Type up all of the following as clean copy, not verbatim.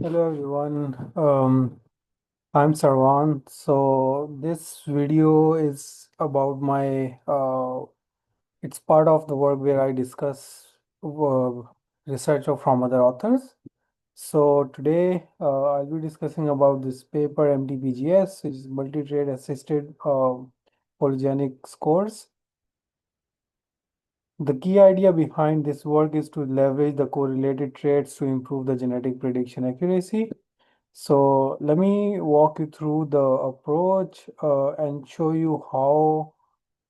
Hello everyone. I'm Sarwan. So this video is about my it's part of the work where I discuss research from other authors. So today I'll be discussing about this paper mtPGS, which is multi-trade assisted polygenic scores. The key idea behind this work is to leverage the correlated traits to improve the genetic prediction accuracy. So let me walk you through the approach and show you how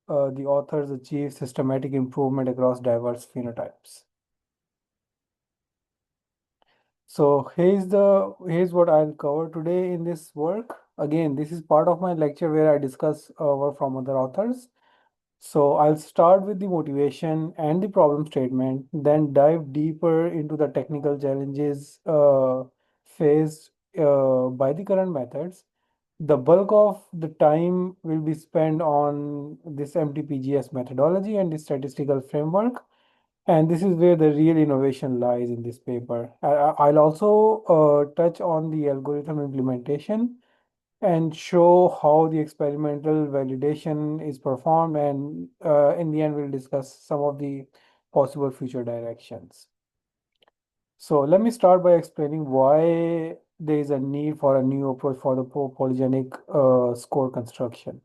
the authors achieve systematic improvement across diverse phenotypes. So here's what I'll cover today in this work. Again, this is part of my lecture where I discuss work from other authors. So I'll start with the motivation and the problem statement, then dive deeper into the technical challenges faced by the current methods. The bulk of the time will be spent on this mtPGS methodology and the statistical framework. And this is where the real innovation lies in this paper. I'll also touch on the algorithm implementation and show how the experimental validation is performed. And in the end, we'll discuss some of the possible future directions. So let me start by explaining why there is a need for a new approach for the polygenic score construction.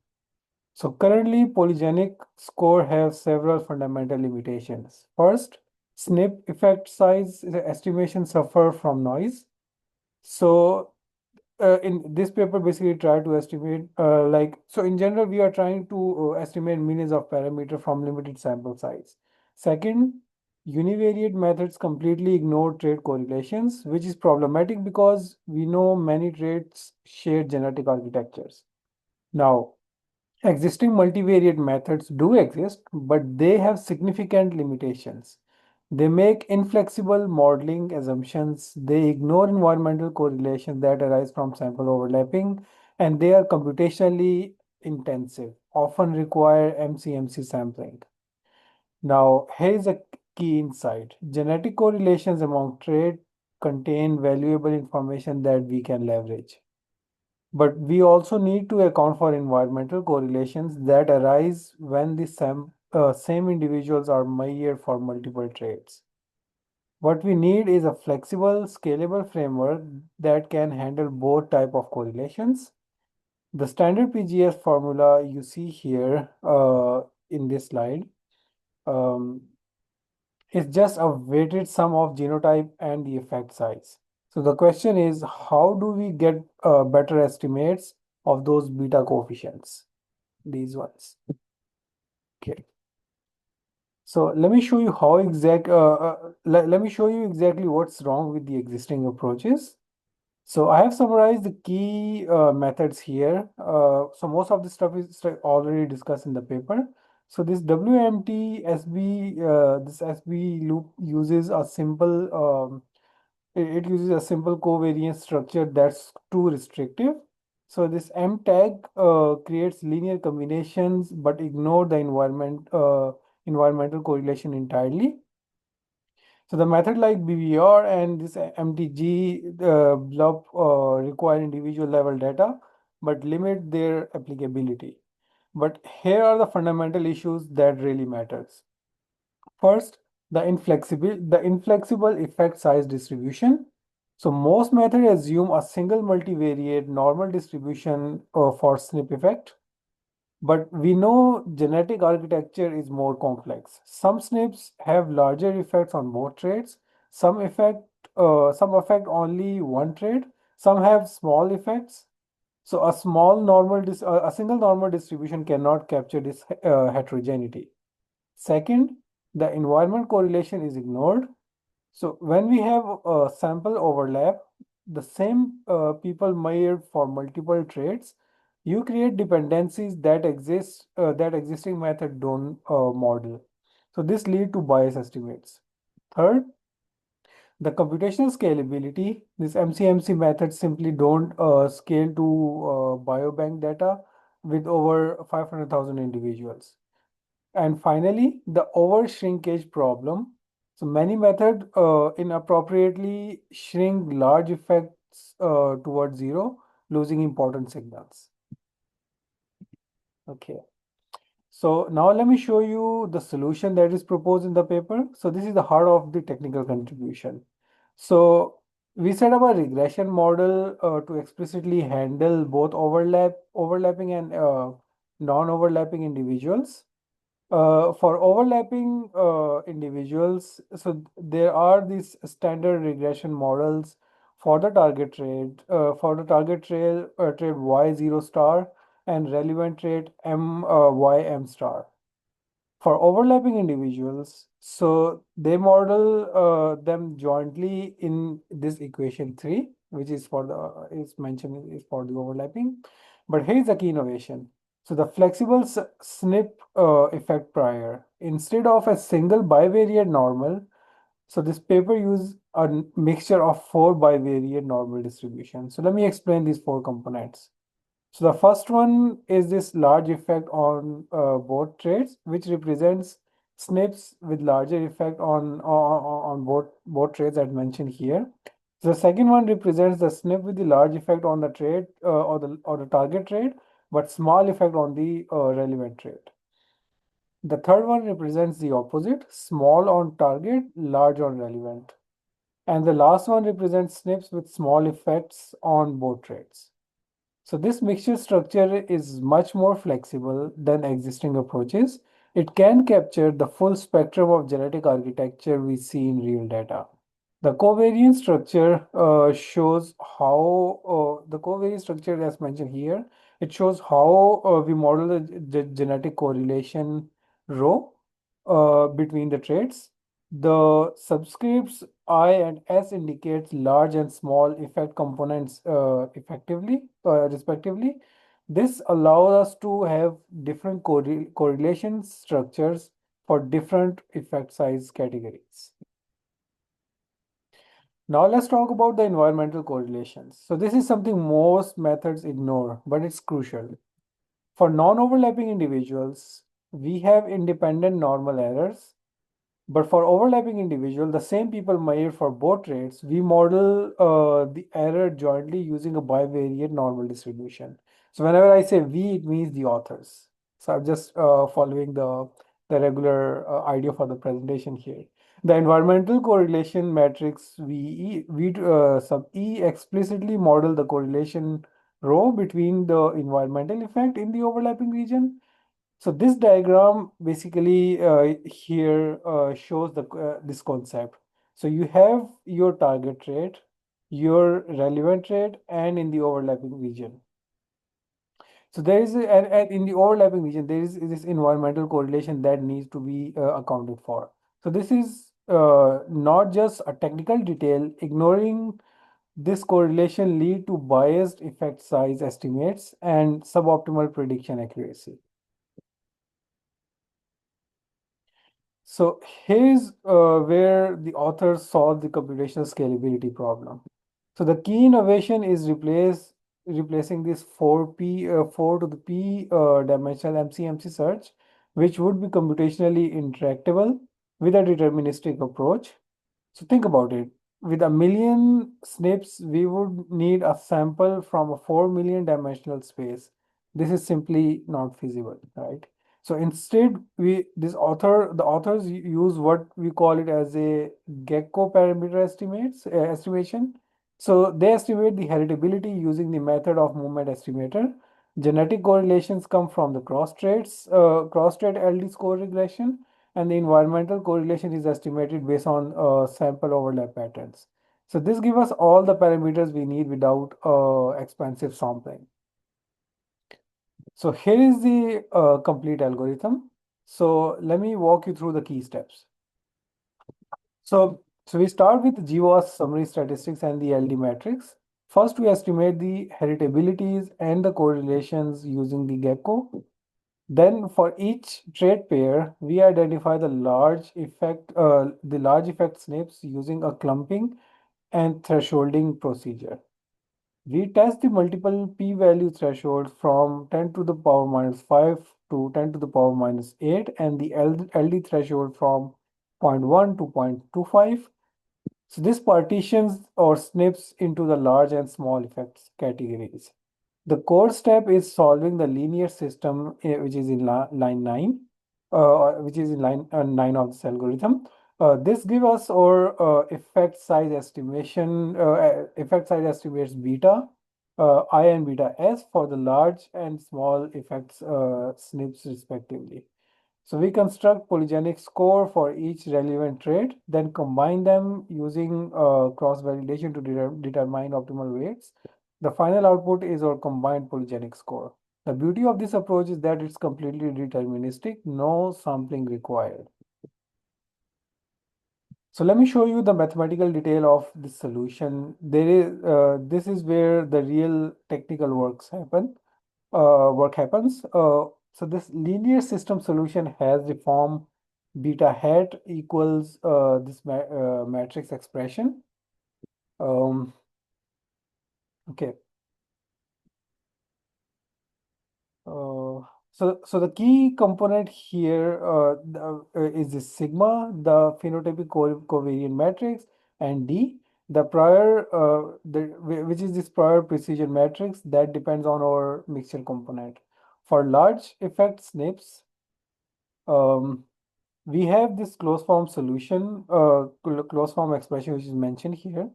So currently, polygenic score have several fundamental limitations. First, SNP effect size estimation suffer from noise. So in this paper basically try to estimate so in general we are trying to estimate millions of parameters from limited sample size. Second, univariate methods completely ignore trait correlations, which is problematic because we know many traits share genetic architectures. Now, existing multivariate methods do exist, but they have significant limitations. They make inflexible modeling assumptions, they ignore environmental correlations that arise from sample overlapping, and they are computationally intensive, often require MCMC sampling. Now, here's a key insight. Genetic correlations among traits contain valuable information that we can leverage. But we also need to account for environmental correlations that arise when the same individuals are measured for multiple traits. What we need is a flexible, scalable framework that can handle both type of correlations. The standard PGS formula you see here in this slide um, is just a weighted sum of genotype and the effect size. So the question is, how do we get better estimates of those beta coefficients? These ones. Okay. So let me show you how let me show you exactly what's wrong with the existing approaches. So I have summarized the key methods here. So most of this stuff is already discussed in the paper. So this this SB loop uses a simple it uses a simple covariance structure that's too restrictive. So this M tag creates linear combinations but ignore the environmental correlation entirely. So the method like BVR and this MTG blob require individual level data but limit their applicability. But here are the fundamental issues that really matters. First, the inflexible effect size distribution. So most methods assume a single multivariate normal distribution for SNP effect. But we know genetic architecture is more complex. Some SNPs have larger effects on both traits. Some affect only one trait. Some have small effects. So a single normal distribution cannot capture this heterogeneity. Second, the environment correlation is ignored. So when we have a sample overlap, the same people measured for multiple traits, you create dependencies that existing method don't model. So this lead to bias estimates. Third, the computational scalability. This MCMC methods simply don't scale to biobank data with over 500,000 individuals. And finally, the over shrinkage problem. So many methods inappropriately shrink large effects towards zero, losing important signals. Okay. So now let me show you the solution that is proposed in the paper. So this is the heart of the technical contribution. So we set up a regression model to explicitly handle both overlapping and non-overlapping individuals. For overlapping individuals, so there are these standard regression models for the target trade, trade Y0 star and relevant trade YM star. For overlapping individuals, so they model them jointly in this equation 3, which is for the is mentioned is for the overlapping. But here's the key innovation. So the flexible snip effect prior, instead of a single bivariate normal, so this paper used a mixture of 4 bivariate normal distributions. So let me explain these 4 components. So the first one is this large effect on both trades, which represents SNPs with larger effect on both trades as mentioned here. The second one represents the SNP with the large effect on the trade or the target trade, but small effect on the relevant trade. The third one represents the opposite, small on target, large on relevant. And the last one represents SNPs with small effects on both trades. So this mixture structure is much more flexible than existing approaches. It can capture the full spectrum of genetic architecture we see in real data. The covariance structure shows how the covariance structure as mentioned here, it shows how we model the genetic correlation row between the traits. The subscripts I and S indicates large and small effect components respectively. This allows us to have different correlation structures for different effect size categories. Now let's talk about the environmental correlations. So this is something most methods ignore, but it's crucial. For non-overlapping individuals, we have independent normal errors. But for overlapping individual, the same people measure for both traits, we model the error jointly using a bivariate normal distribution. So whenever I say we, it means the authors. So I'm just following the regular idea for the presentation here. The environmental correlation matrix sub E explicitly model the correlation row between the environmental effect in the overlapping region. So this diagram basically here shows this concept. So you have your target rate, your relevant rate, and in the overlapping region. So there is and in the overlapping region there is this environmental correlation that needs to be accounted for. So this is not just a technical detail. Ignoring this correlation lead to biased effect size estimates and suboptimal prediction accuracy. So here's where the authors solve the computational scalability problem. So the key innovation is replacing this 4 to the p dimensional MCMC search, which would be computationally intractable with a deterministic approach. So think about it. With a million SNPs, we would need a sample from a 4 million dimensional space. This is simply not feasible, right? So instead, the authors use what we call it as a gecko parameter estimation. So they estimate the heritability using the method of movement estimator. Genetic correlations come from the cross-trait LD score regression, and the environmental correlation is estimated based on sample overlap patterns. So this gives us all the parameters we need without expensive sampling. So here is the complete algorithm. So let me walk you through the key steps. So we start with GWAS summary statistics and the LD matrix. First, we estimate the heritabilities and the correlations using the gecko. Then for each trait pair, we identify the large effect SNPs using a clumping and thresholding procedure. We test the multiple p-value thresholds from 10 to the power minus 5 to 10 to the power minus 8 and the LD threshold from 0.1 to 0.25. So this partitions or snips into the large and small effects categories. The core step is solving the linear system, which is in line 9, which is in line 9 of this algorithm. This gives us our effect size estimates beta, I and beta S for the large and small effects SNPs respectively. So we construct polygenic score for each relevant trait, then combine them using cross-validation to determine optimal weights. The final output is our combined polygenic score. The beauty of this approach is that it's completely deterministic, no sampling required. So let me show you the mathematical detail of this solution. This is where the real technical work happens. So this linear system solution has the form beta hat equals this matrix expression. Um, okay. So the key component here is the sigma, the phenotypic covariant matrix, and D, the which is this prior precision matrix that depends on our mixture component. For large effect SNPs, um, we have this closed form solution, closed form expression which is mentioned here.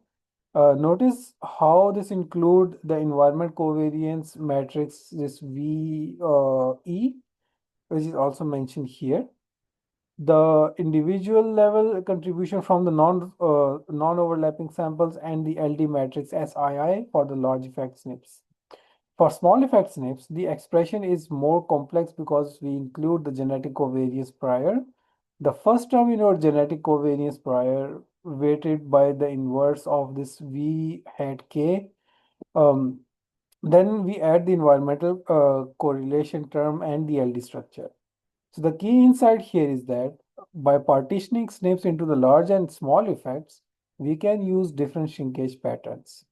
Notice how this include the environment covariance matrix, this VE, which is also mentioned here. The individual level contribution from the non-overlapping samples and the LD matrix SII for the large effect SNPs. For small effect SNPs, the expression is more complex because we include the genetic covariance prior. The first term in our genetic covariance prior weighted by the inverse of this V hat K. Um, then we add the environmental correlation term and the LD structure. So the key insight here is that by partitioning SNPs into the large and small effects, we can use different shrinkage patterns.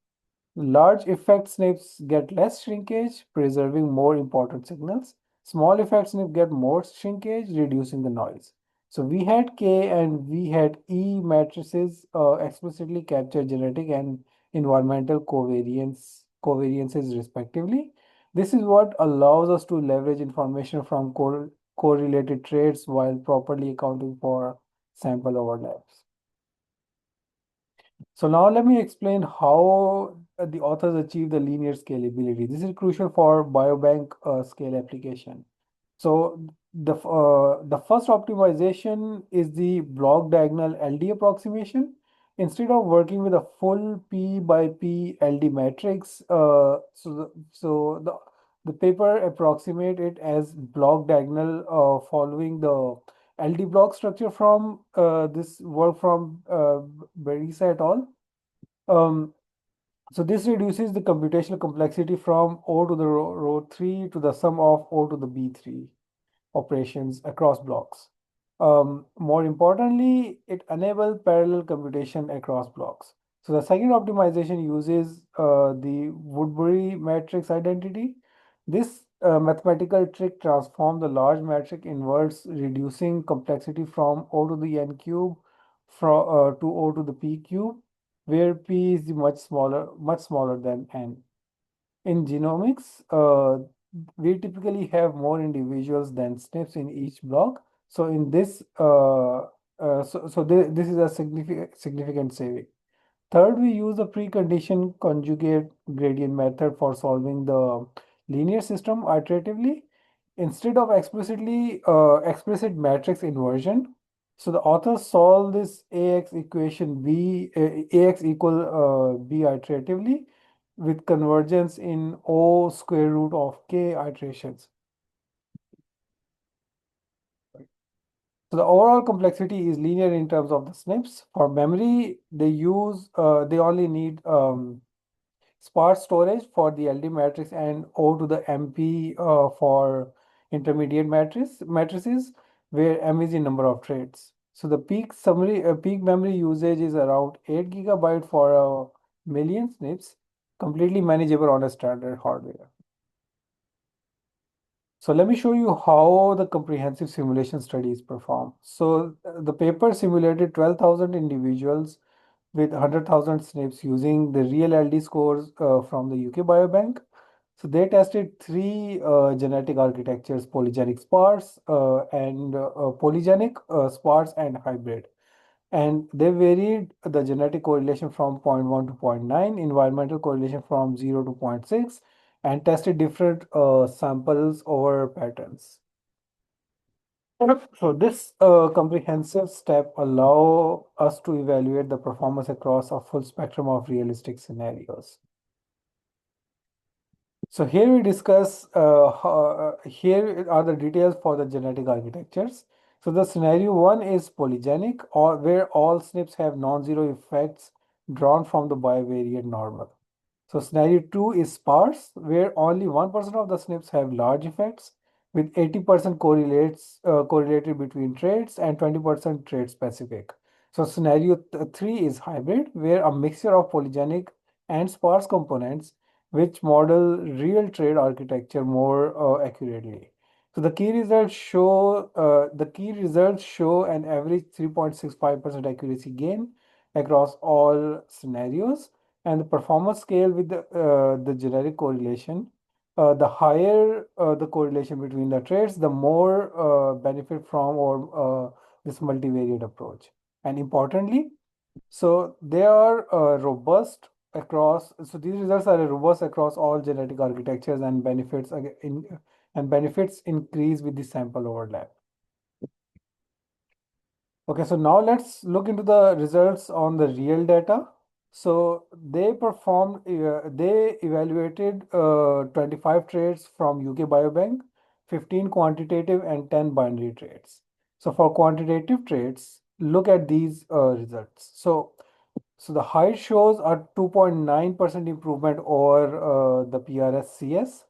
Large effect SNPs get less shrinkage, preserving more important signals. Small effect SNP get more shrinkage, reducing the noise. So we had K and we had E matrices explicitly capture genetic and environmental covariances respectively. This is what allows us to leverage information from correlated traits while properly accounting for sample overlaps. So now let me explain how the authors achieve the linear scalability. This is crucial for biobank scale application. So the first optimization is the block diagonal LD approximation. Instead of working with a full P by P LD matrix, the paper approximate it as block diagonal following the LD block structure from this work from Berisa et al. Um, so this reduces the computational complexity from O to the row 3 to the sum of O to the B3 operations across blocks. More importantly, it enables parallel computation across blocks. So the second optimization uses the Woodbury matrix identity. This mathematical trick transforms the large matrix inverse, reducing complexity from O to the n cube to O to the p cube, where p is the much smaller than n. In genomics, we typically have more individuals than SNPs in each block. So in this, this is a significant saving. Third, we use the precondition conjugate gradient method for solving the linear system iteratively instead of explicit matrix inversion. So the authors solve this AX equation AX equal B iteratively with convergence in O square root of K iterations. So the overall complexity is linear in terms of the SNPs. For memory, they only need sparse storage for the LD matrix and O to the MP for intermediate matrices, where M is the number of traits. So the peak memory usage is around 8 GB for a million SNPs, completely manageable on a standard hardware. So let me show you how the comprehensive simulation study is performed. So the paper simulated 12,000 individuals with 100,000 SNPs using the real LD scores from the UK Biobank. So they tested three genetic architectures: polygenic sparse and polygenic sparse and hybrid. And they varied the genetic correlation from zero point 0.1 to zero point 0.9, environmental correlation from 0 to zero point 0.6, and tested different samples over patterns. So this comprehensive step allow us to evaluate the performance across a full spectrum of realistic scenarios. So here we discuss, here are the details for the genetic architectures. So the scenario one is polygenic, or where all SNPs have non-zero effects drawn from the bivariate normal. So scenario two is sparse, where only 1% of the SNPs have large effects, with 80% correlated between traits and 20% trait specific. So scenario three is hybrid, where a mixture of polygenic and sparse components which model real trade architecture more accurately. So the key results show an average 3.65% accuracy gain across all scenarios, and the performance scale with the generic correlation. The higher the correlation between the traits, the more benefit from or this multivariate approach. And importantly, so they are robust across. So these results are robust across all genetic architectures, and benefits increase with the sample overlap. Okay, so now let's look into the results on the real data. So they evaluated 25 traits from UK Biobank, 15 quantitative and 10 binary traits. So for quantitative traits, look at these results. So the height shows a 2.9% improvement over the PRS-CS.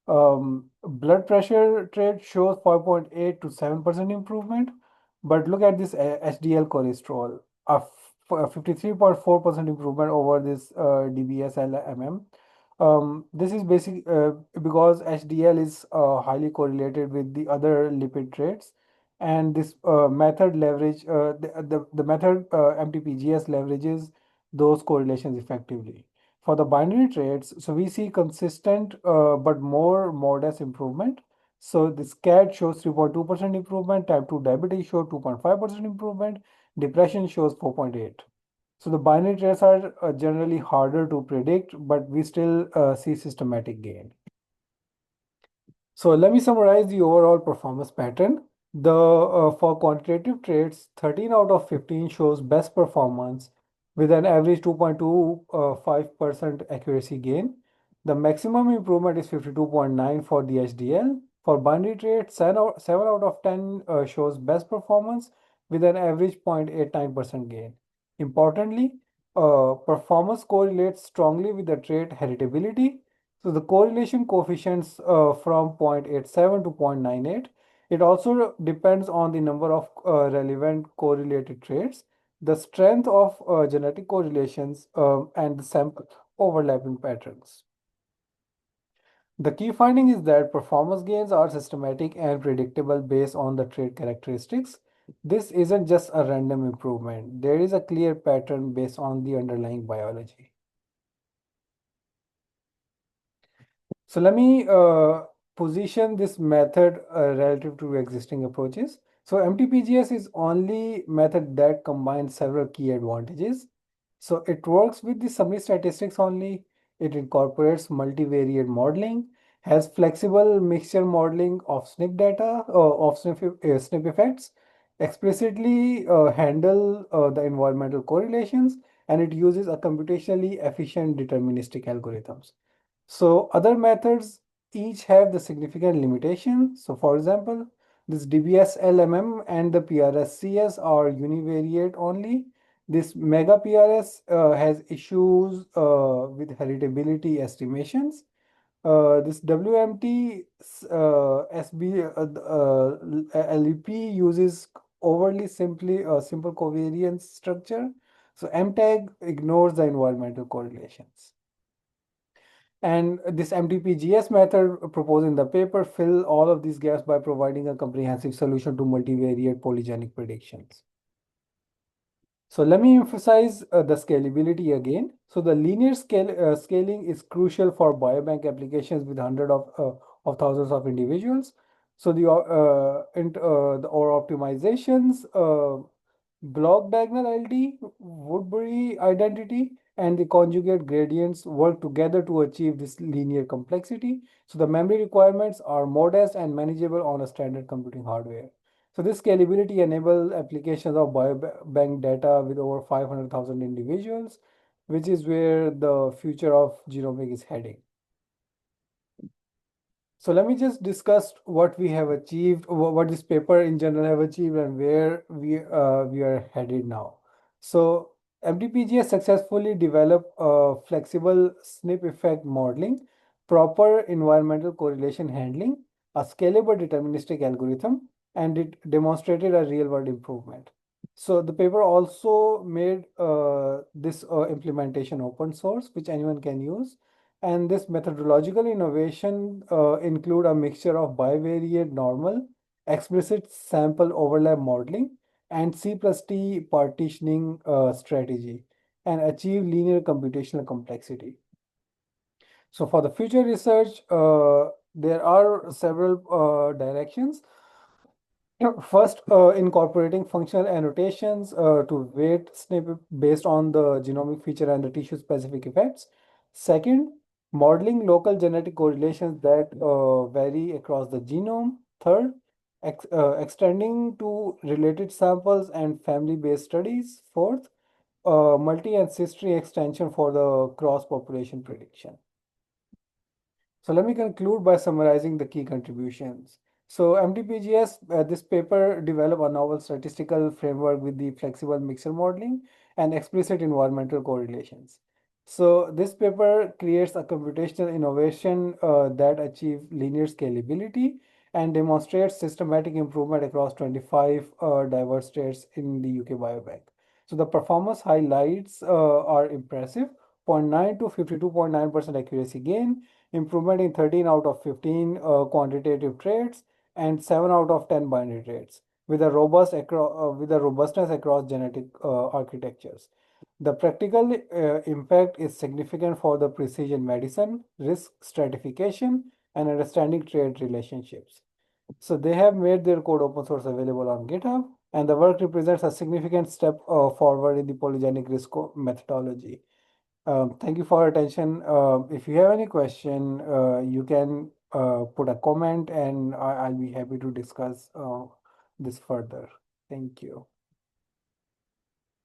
Blood pressure trait shows 5.8 to 7% improvement. But look at this HDL cholesterol, a 53.4% improvement over this DBS-LMM. This is because HDL is highly correlated with the other lipid traits, and this method the method mtPGS leverages those correlations effectively. For the binary traits, so we see consistent but more modest improvement. So this CAD shows 3.2% improvement, type 2 diabetes shows 2.5% improvement, depression shows 4.8. So the binary traits are generally harder to predict, but we still see systematic gain. So let me summarize the overall performance pattern. For quantitative traits, 13 out of 15 shows best performance with an average 2.25% accuracy gain. The maximum improvement is 52.9 for the HDL. For binary traits, 7 out of 10 shows best performance with an average 0.89% gain. Importantly, performance correlates strongly with the trait heritability. So the correlation coefficients from 0.87 to 0.98. It also depends on the number of relevant correlated traits, the strength of genetic correlations, and the sample overlapping patterns. The key finding is that performance gains are systematic and predictable based on the trait characteristics. This isn't just a random improvement. There is a clear pattern based on the underlying biology. So let me position this method relative to existing approaches. So mtPGS is only method that combines several key advantages. So it works with the summary statistics only. It incorporates multivariate modeling, has flexible mixture modeling of SNP data, of SNP effects, explicitly handle the environmental correlations, and it uses a computationally efficient deterministic algorithms. So other methods each have the significant limitation. So for example, this DBS LMM and the PRS CS are univariate only. This mega PRS has issues with heritability estimations. This WMT SB LEP uses overly simple covariance structure. So MTAG ignores the environmental correlations. And this mtPGS method proposed in the paper fill all of these gaps by providing a comprehensive solution to multivariate polygenic predictions. So let me emphasize the scalability again. So the linear scaling is crucial for biobank applications with hundreds of thousands of individuals. So the or optimizations, block diagonal LD, Woodbury identity, and the conjugate gradients work together to achieve this linear complexity. So the memory requirements are modest and manageable on a standard computing hardware. So this scalability enables applications of biobank data with over 500,000 individuals, which is where the future of genomic is heading. So let me just discuss what we have achieved, what this paper in general have achieved, and where we are headed now. So mtPGS successfully developed a flexible snip effect modeling, proper environmental correlation handling, a scalable deterministic algorithm, and it demonstrated a real-world improvement. So the paper also made this implementation open source, which anyone can use. And this methodological innovation include a mixture of bivariate normal, explicit sample overlap modeling, and C plus T partitioning strategy, and achieve linear computational complexity. So for the future research, there are several directions. First, incorporating functional annotations to weight SNP based on the genomic feature and the tissue-specific effects. Second, modeling local genetic correlations that vary across the genome. Third, extending to related samples and family-based studies. Fourth, multi and cis-tree extension for the cross-population prediction. So let me conclude by summarizing the key contributions. So mtPGS, this paper developed a novel statistical framework with the flexible mixer modeling and explicit environmental correlations. So this paper creates a computational innovation that achieves linear scalability and demonstrates systematic improvement across 25 diverse states in the UK Biobank. So the performance highlights are impressive: 0.9 to 52.9% accuracy gain, improvement in 13 out of 15 quantitative traits, and 7 out of 10 binary traits with a robustness across genetic architectures. The practical impact is significant for the precision medicine, risk stratification, and understanding trait relationships. So they have made their code open source available on GitHub, and the work represents a significant step forward in the polygenic risk methodology. Thank you for your attention. If you have any question, you can put a comment, and I'll be happy to discuss this further. Thank you.